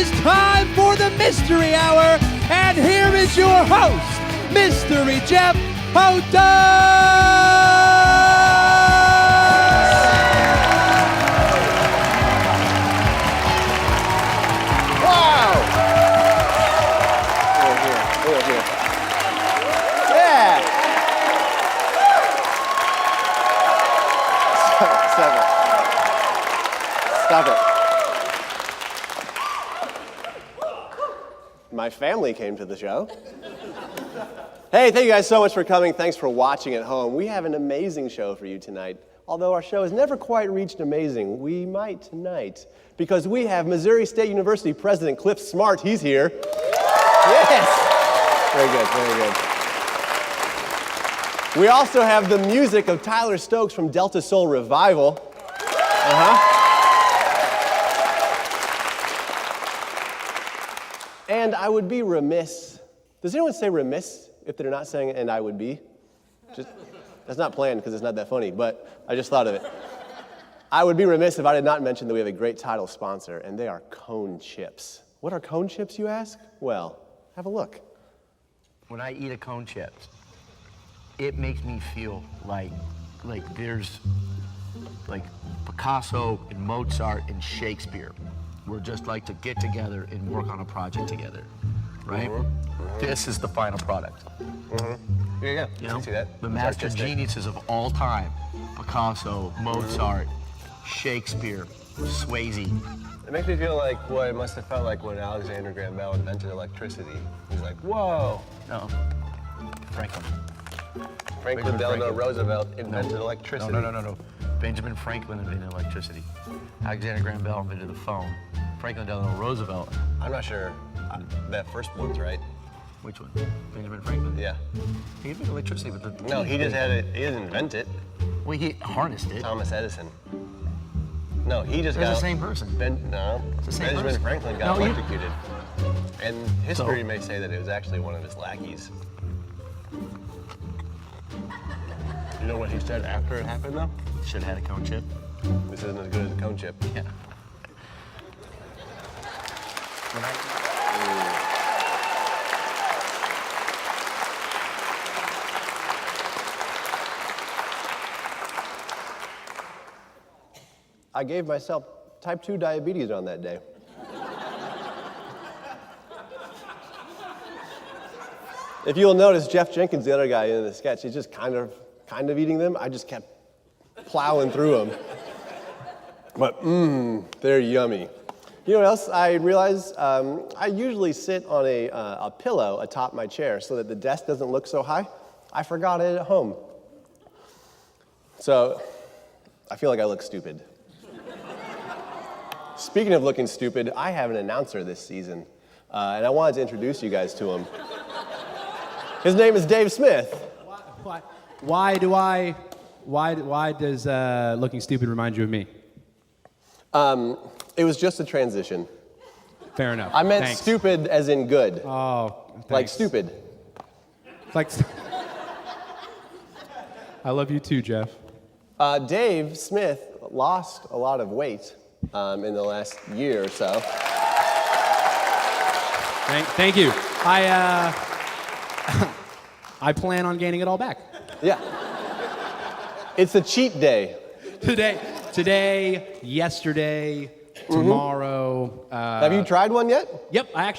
is time for the Mystery Hour, and here is your host, Mystery Jeff Houghton! Stop it. My family came to the show. Hey, thank you guys so much for coming. Thanks for watching at home. We have an amazing show for you tonight. Although our show has never quite reached amazing, we might tonight, because we have Missouri State University President Clif Smart. He's here. Yes. Very good, very good. We also have the music of Tyler Stoakes from Delta Soul Revival. And I would be remiss. Does anyone say remiss if they're not saying "and I would be"? That's not planned because it's not that funny, but I just thought of it. I would be remiss if I did not mention that we have a great title sponsor, and they are Cone Chips. What are Cone Chips, you ask? Well, have a look. When I eat a Cone Chips, it makes me feel like there's like Picasso and Mozart and Shakespeare. We're just like to get together and work on a project together, right? This is the final product. Yeah, you know, I see that. The master geniuses of all time: Picasso, Mozart, Shakespeare, Swayze. It makes me feel like what it must have felt like when Alexander Graham Bell invented electricity. He's like, whoa. No, Franklin Delano Roosevelt invented electricity. No. Benjamin Franklin invented electricity. Alexander Graham Bell invented the phone. Franklin Delano Roosevelt. I'm not sure that first one's right. Which one? Benjamin Franklin? Yeah. He invented electricity, but No, he just had it. He didn't invent it. Well, he harnessed it. Thomas Edison. No, he just They're got. the same person. It's the same Benjamin person. Franklin got No, electrocuted. And history may say that it was actually one of his lackeys. You know what he said after it happened, though? Should have had a Cone Chip. This isn't as good as a Cone Chip. Yeah. I gave myself type 2 diabetes on that day. If you'll notice, Jeff Jenkins, the other guy in the sketch, he's just kind of eating them. I just kept plowing through them. But they're yummy. You know what else I realized? I usually sit on a pillow atop my chair so that the desk doesn't look so high. I forgot it at home. So I feel like I look stupid. Speaking of looking stupid, I have an announcer this season, and I wanted to introduce you guys to him. His name is Dave Smith. Why does looking stupid remind you of me? It was just a transition. Fair enough. I meant Thanks. stupid as in good. Oh, thanks. Like stupid. Like. I love you too, Jeff. Dave Smith lost a lot of weight in the last year or so. Thank you. I plan on gaining it all back. Yeah. It's a cheat day. Today, yesterday, tomorrow. Have you tried one yet? Yep, I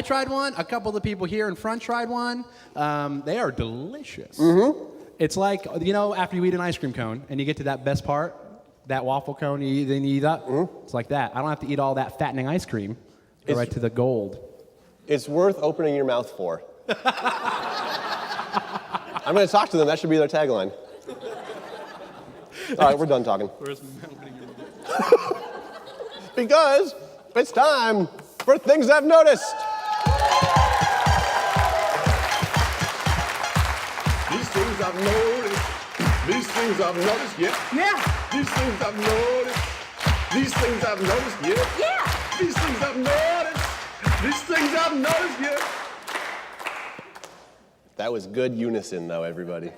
tried one. A couple of the people here in front tried one. They are delicious. It's like, you know, after you eat an ice cream cone and you get to that best part, that waffle cone, then you eat that. It's like that. I don't have to eat all that fattening ice cream. Go right to the gold. It's worth opening your mouth for. I'm going to talk to them. That should be their tagline. All right, we're done talking. Because it's time for Things I've Noticed. These things I've noticed. These things I've noticed, yeah. These things I've noticed. These things I've noticed, yeah. These things I've noticed. These things I've noticed, yeah. That was good unison, though, everybody.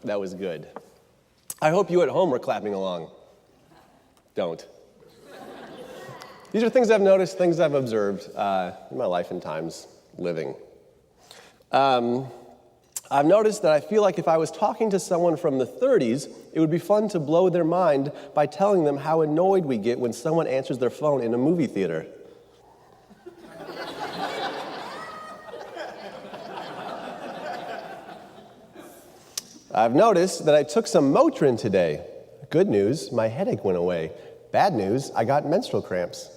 That was good. I hope you at home were clapping along. Don't. These are things I've noticed, things I've observed in my life and times living. I've noticed that I feel like if I was talking to someone from the 30s, it would be fun to blow their mind by telling them how annoyed we get when someone answers their phone in a movie theater. I've noticed that I took some Motrin today. Good news, my headache went away. Bad news, I got menstrual cramps.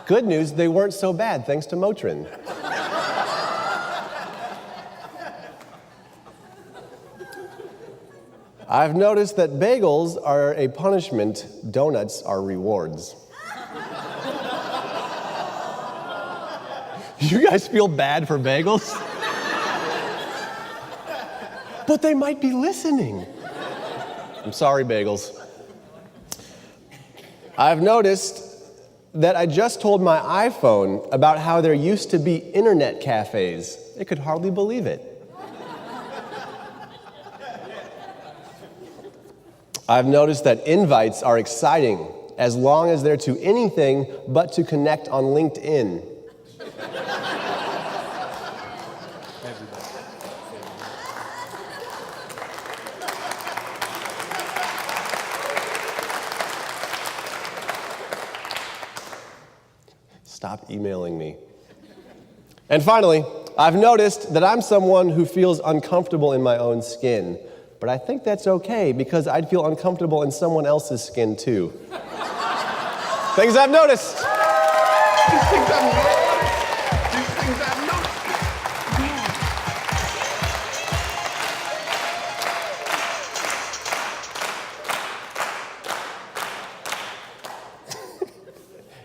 Good news, they weren't so bad thanks to Motrin. I've noticed that bagels are a punishment, donuts are rewards. You guys feel bad for bagels? But they might be listening. I'm sorry, bagels. I've noticed that I just told my iPhone about how there used to be internet cafes. It could hardly believe it. I've noticed that invites are exciting as long as they're to anything but to connect on LinkedIn. Stop emailing me. And finally, I've noticed that I'm someone who feels uncomfortable in my own skin. But I think that's okay because I'd feel uncomfortable in someone else's skin too. Things I've noticed. These things I've noticed. These things I've noticed.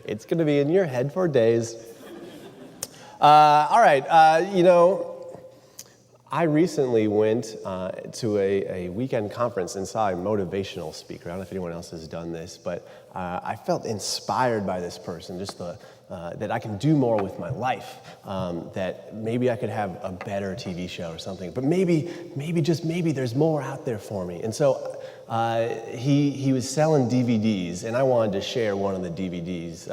It's going to be in your head for days. All right, I recently went to a weekend conference and saw a motivational speaker. I don't know if anyone else has done this, but I felt inspired by this person, just that I can do more with my life, that maybe I could have a better TV show or something, but maybe there's more out there for me. And so he was selling DVDs, and I wanted to share one of the DVDs,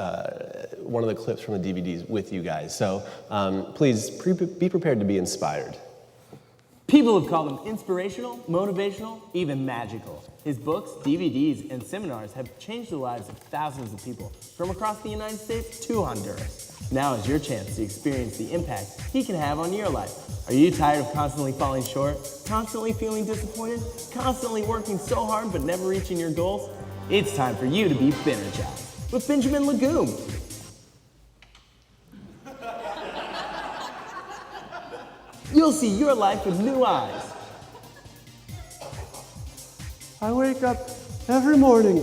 one of the clips from the DVDs with you guys. So please be prepared to be inspired. People have called him inspirational, motivational, even magical. His books, DVDs, and seminars have changed the lives of thousands of people from across the United States to Honduras. Now is your chance to experience the impact he can have on your life. Are you tired of constantly falling short, constantly feeling disappointed, constantly working so hard but never reaching your goals? It's time for you to be Benergized with Benjamin Legume. You'll see your life with new eyes. I wake up every morning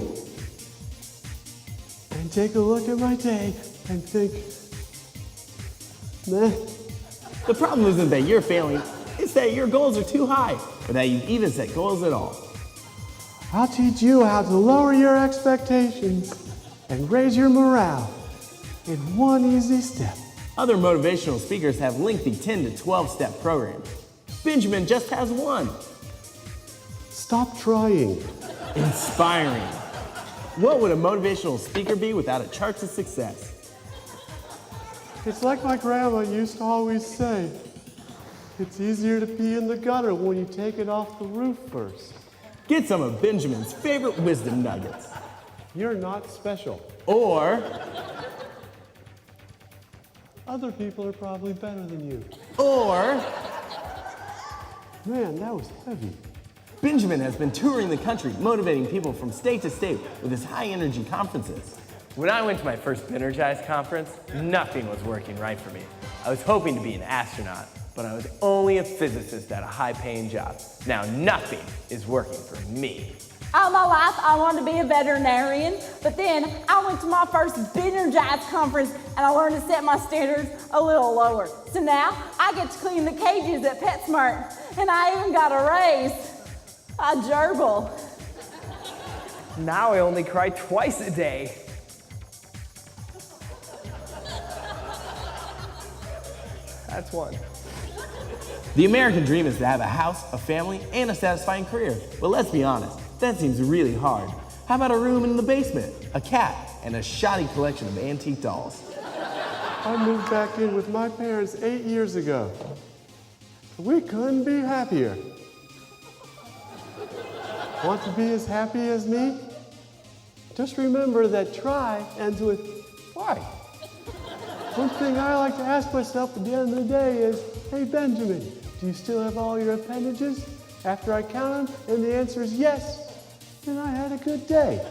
and take a look at my day and think, meh. The problem isn't that you're failing, it's that your goals are too high, or that you even set goals at all. I'll teach you how to lower your expectations and raise your morale in one easy step. Other motivational speakers have lengthy 10 to 12-step programs. Benjamin just has one. Stop trying. Inspiring. What would a motivational speaker be without a chart to success? It's like my grandma used to always say, it's easier to pee in the gutter when you take it off the roof first. Get some of Benjamin's favorite wisdom nuggets. You're not special. Or Other people are probably better than you. Or man, that was heavy. Benjamin has been touring the country, motivating people from state to state with his high-energy conferences. When I went to my first Benergized conference, nothing was working right for me. I was hoping to be an astronaut, but I was only a physicist at a high-paying job. Now nothing is working for me. All my life, I wanted to be a veterinarian, but then I went to my first Benergized conference and I learned to set my standards a little lower. So now I get to clean the cages at PetSmart, and I even got a raise. A gerbil. Now I only cry twice a day. That's one. The American dream is to have a house, a family, and a satisfying career. But let's be honest, that seems really hard. How about a room in the basement, a cat, and a shoddy collection of antique dolls? I moved back in with my parents 8 years ago. We couldn't be happier. Want to be as happy as me? Just remember that try ends with why. One thing I like to ask myself at the end of the day is, hey Benjamin, do you still have all your appendages? After I count them and the answer is yes, then I had a good day.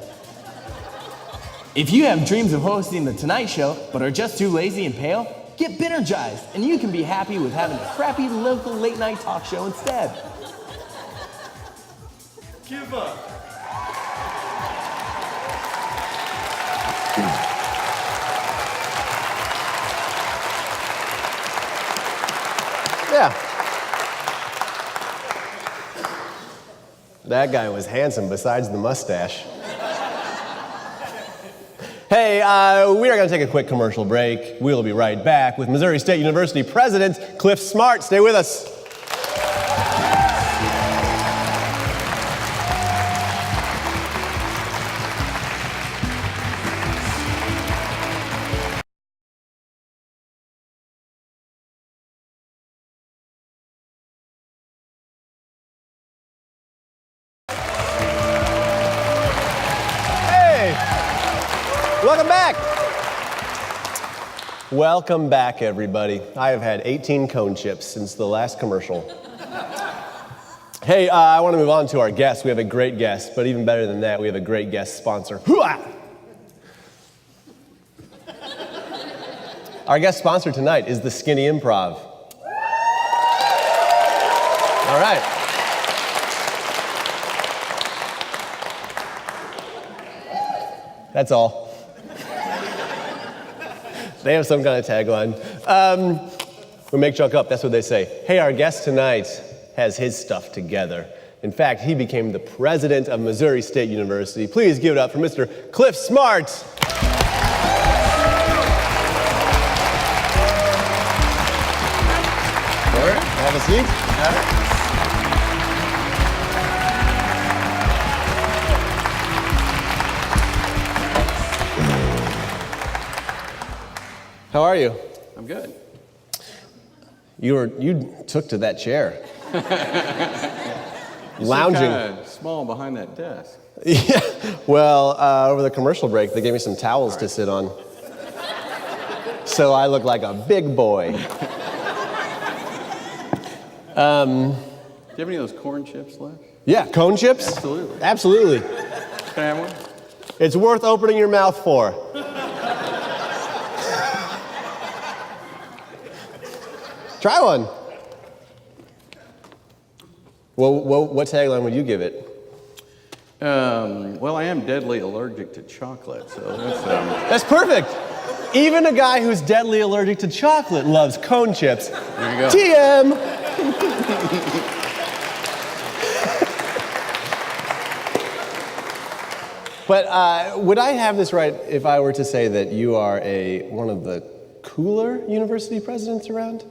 If you have dreams of hosting The Tonight Show, but are just too lazy and pale, get Binergized, and you can be happy with having a crappy local late night talk show instead. Give up. Yeah. That guy was handsome besides the mustache. Hey, we are going to take a quick commercial break. We'll be right back with Missouri State University President Clif Smart. Stay with us. Welcome back. Welcome back, everybody. I have had 18 cone chips since the last commercial. Hey, I want to move on to our guest. We have a great guest, but even better than that, we have a great guest sponsor. Hoo-ah! Our guest sponsor tonight is the Skinny Improv. All right. That's all. They have some kind of tagline. We make junk up, that's what they say. Hey, our guest tonight has his stuff together. In fact, he became the president of Missouri State University. Please give it up for Mr. Clif Smart. All right, have a seat. How are you? I'm good. You took to that chair. You Lounging. seem kind of small behind that desk. Yeah. Well, over the commercial break, they gave me some towels to sit on. So I look like a big boy. Do you have any of those corn chips left? Yeah, cone chips? Absolutely. Absolutely. Can I have one? It's worth opening your mouth for. Try one. Well, what tagline would you give it? Well, I am deadly allergic to chocolate, so that's... That's perfect. Even a guy who's deadly allergic to chocolate loves cone chips. There you go. TM. But would I have this right if I were to say that you are one of the cooler university presidents around?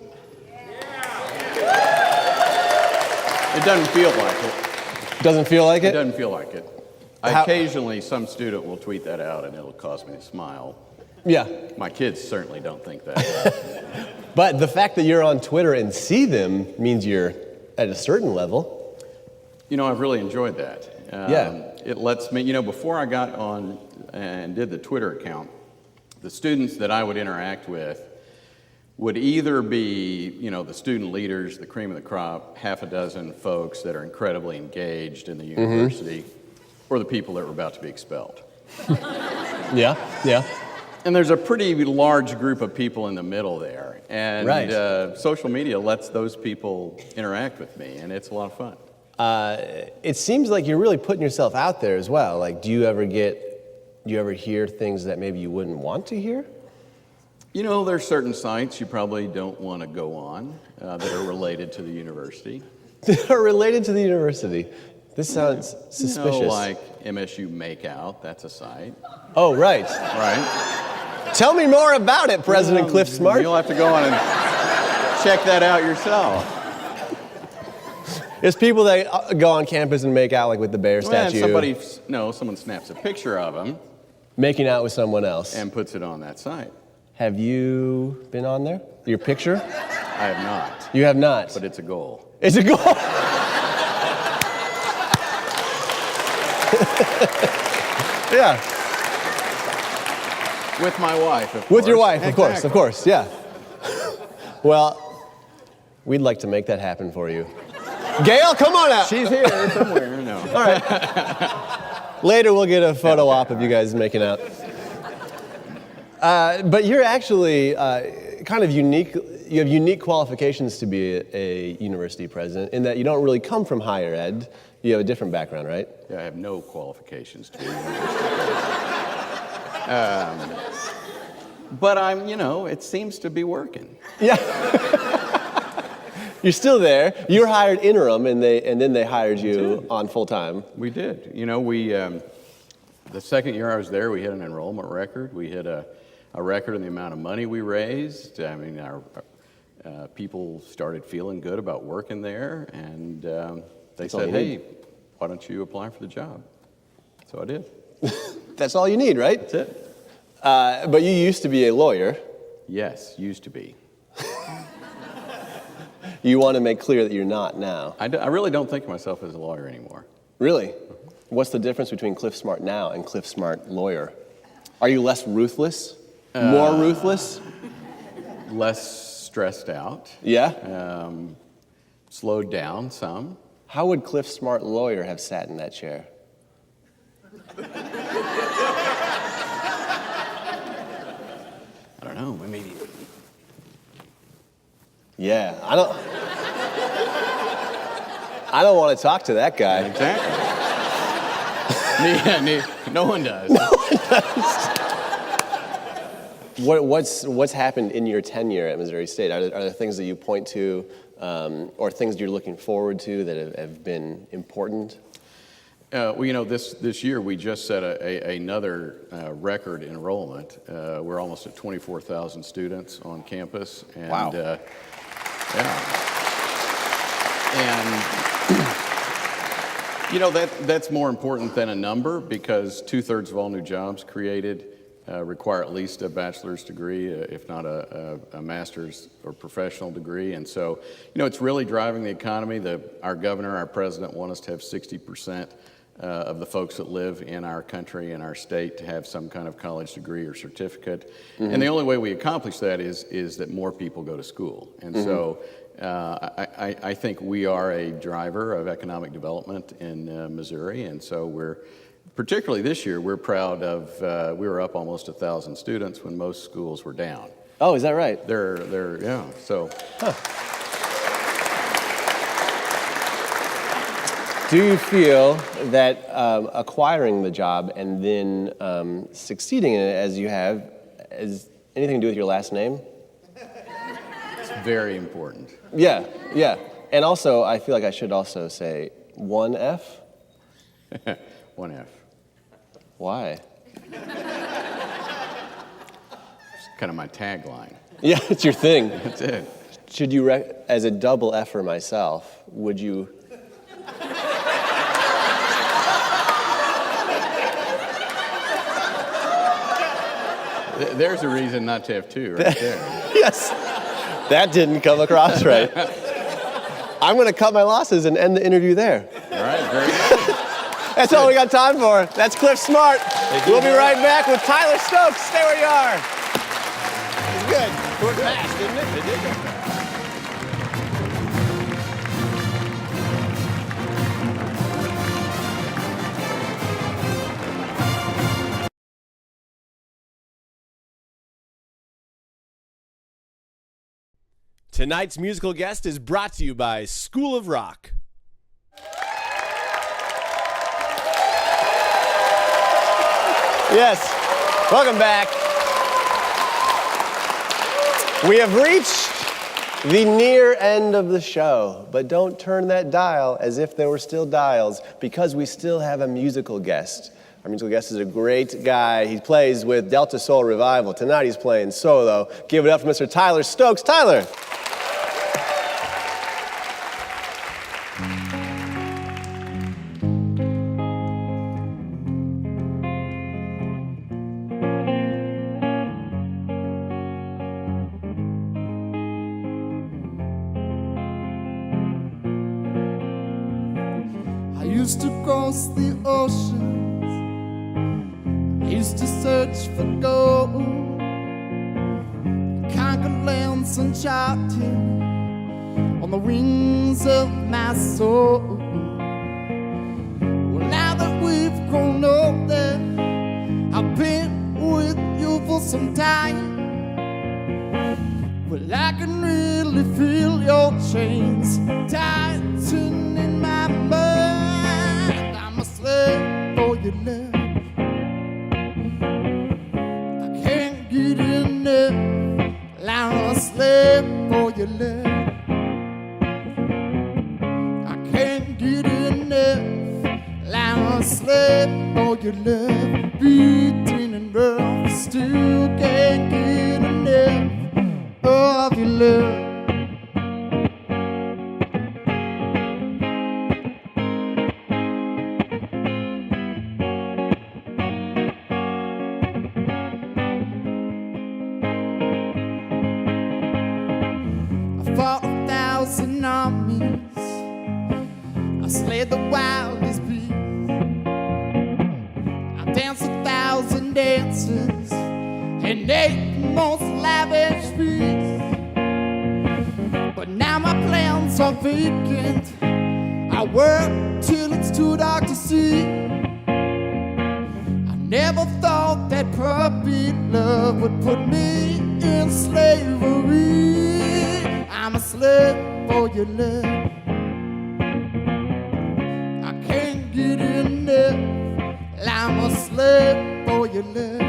It doesn't feel like it. Doesn't feel like It it? doesn't feel like it. Occasionally, some student will tweet that out, and it'll cause me to smile. Yeah. My kids certainly don't think that. But the fact that you're on Twitter and see them means you're at a certain level. You know, I've really enjoyed that. Yeah. It lets me, before I got on and did the Twitter account, the students that I would interact with would either be, the student leaders, the cream of the crop, half a dozen folks that are incredibly engaged in the university, or the people that were about to be expelled. Yeah. And there's a pretty large group of people in the middle there. And Right. Social media lets those people interact with me, and it's a lot of fun. It seems like you're really putting yourself out there as well. Like, do you ever hear things that maybe you wouldn't want to hear? There's certain sites you probably don't want to go on that are related to the university. They're related to the university. This sounds suspicious. Like MSU Makeout, that's a site. Oh, right. Right? Tell me more about it, President Clif Smart. You'll have to go on and check that out yourself. It's people that go on campus and make out like with the bear statue. Someone snaps a picture of him. Making out with someone else. And puts it on that site. Have you been on there? Your picture? I have not. You have not? But it's a goal. It's a goal. Yeah. With my wife, of course. With your wife, of course, yeah. Well, we'd like to make that happen for you. Gail, come on out. She's here somewhere, no. All right. Later we'll get a photo op of you guys making out. But you're actually kind of unique. You have unique qualifications to be a university president in that you don't really come from higher ed. You have a different background, right? Yeah, I have no qualifications to be a university president. But it seems to be working. Yeah. You're still there. You were hired interim, and then they hired you on full time. We did. The second year I was there, we hit an enrollment record. We hit a record in the amount of money we raised. I mean, our people started feeling good about working there, and they said, "Hey, why don't you apply for the job?" So I did. That's all you need, right? That's it. But you used to be a lawyer. Yes, used to be. You want to make clear that you're not now. I really don't think of myself as a lawyer anymore. Really? What's the difference between Clif Smart now and Clif Smart lawyer? Are you less ruthless? More ruthless? Less stressed out. Yeah? Slowed down some. How would Clif Smart lawyer have sat in that chair? I don't know, maybe. Yeah, I don't want to talk to that guy. Exactly. No one does. What's happened in your tenure at Missouri State? Are there things that you point to, or things you're looking forward to that have been important? This year we just set another record enrollment. We're almost at 24,000 students on campus. And, wow. And that's more important than a number, because 2/3 of all new jobs created require at least a bachelor's degree, if not a master's or professional degree. And so, it's really driving the economy. Our governor, our president want us to have 60% of the folks that live in our country, in our state, to have some kind of college degree or certificate. Mm-hmm. And the only way we accomplish that is that more people go to school. And so I think we are a driver of economic development in Missouri. And so particularly this year, we're proud of, we were up almost 1,000 students when most schools were down. Oh, is that right? Yeah, so. Huh. Do you feel that acquiring the job and then succeeding in it as you have has anything to do with your last name? It's very important. Yeah. And also, I feel like I should also say 1F. 1F. Why? It's kind of my tagline. Yeah, it's your thing. That's it. Should you, as a double F-er myself, would you... There's a reason not to have two right there. Yes, that didn't come across right. I'm going to cut my losses and end the interview there. All right, very good. That's all we got time for. That's Clif Smart. We'll be right back with Tyler Stoakes. Stay where you are. It's good. We're fast, didn't it? It did go fast. Tonight's musical guest is brought to you by School of Rock. Yes, welcome back. We have reached the near end of the show, but don't turn that dial as if there were still dials, because we still have a musical guest. Our musical guest is a great guy. He plays with Delta Soul Revival. Tonight he's playing solo. Give it up for Mr. Tyler Stoakes. Tyler. used to cross the oceans, used to search for gold, conquer lands uncharted on the wings of my soul. Well, now that we've grown older, I've been with you for some time. Well, I can really feel your chains tighten in my mind. I'm a slave for your love. I can't get enough. I'm a slave for your love. I can't get enough. I'm a slave for your love. Beating and rough, still can't get enough of your love. I fought 1,000 armies, I slayed the wildest beast, I danced 1,000 dances and ate the most lavish feast. But now my plans are vacant. I work till it's too dark to see. I never thought that puppy love would put me in slavery. I'm a slave for your love. I can't get enough. I'm a slave for your love.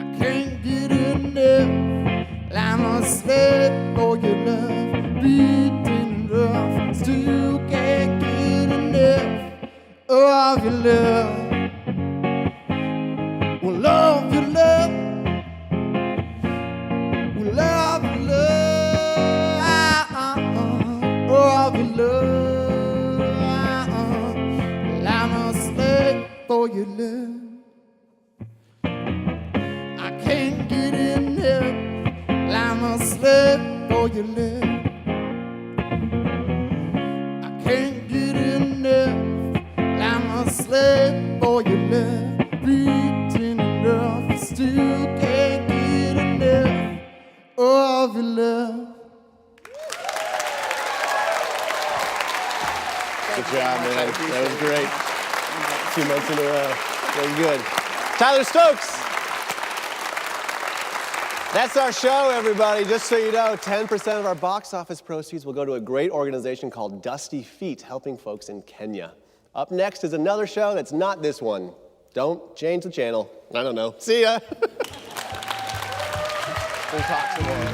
I can't get enough. I'm a slave for your love. Beating rough, still can't get enough of your love. Well, love your love. Well, love your love. Of your love. Well, I'm a slave for your love. I can't get enough. I'm a slave for your love. I can't get enough. I'm a slave for your love. Beating rough, still can't get enough of your love. Good job, man. That was great. 2 months in a row. Very good. Tyler Stoakes. That's our show, everybody. Just so you know, 10% of our box office proceeds will go to a great organization called Dusty Feet, helping folks in Kenya. Up next is another show that's not this one. Don't change the channel. I don't know. See ya. We'll talk tomorrow.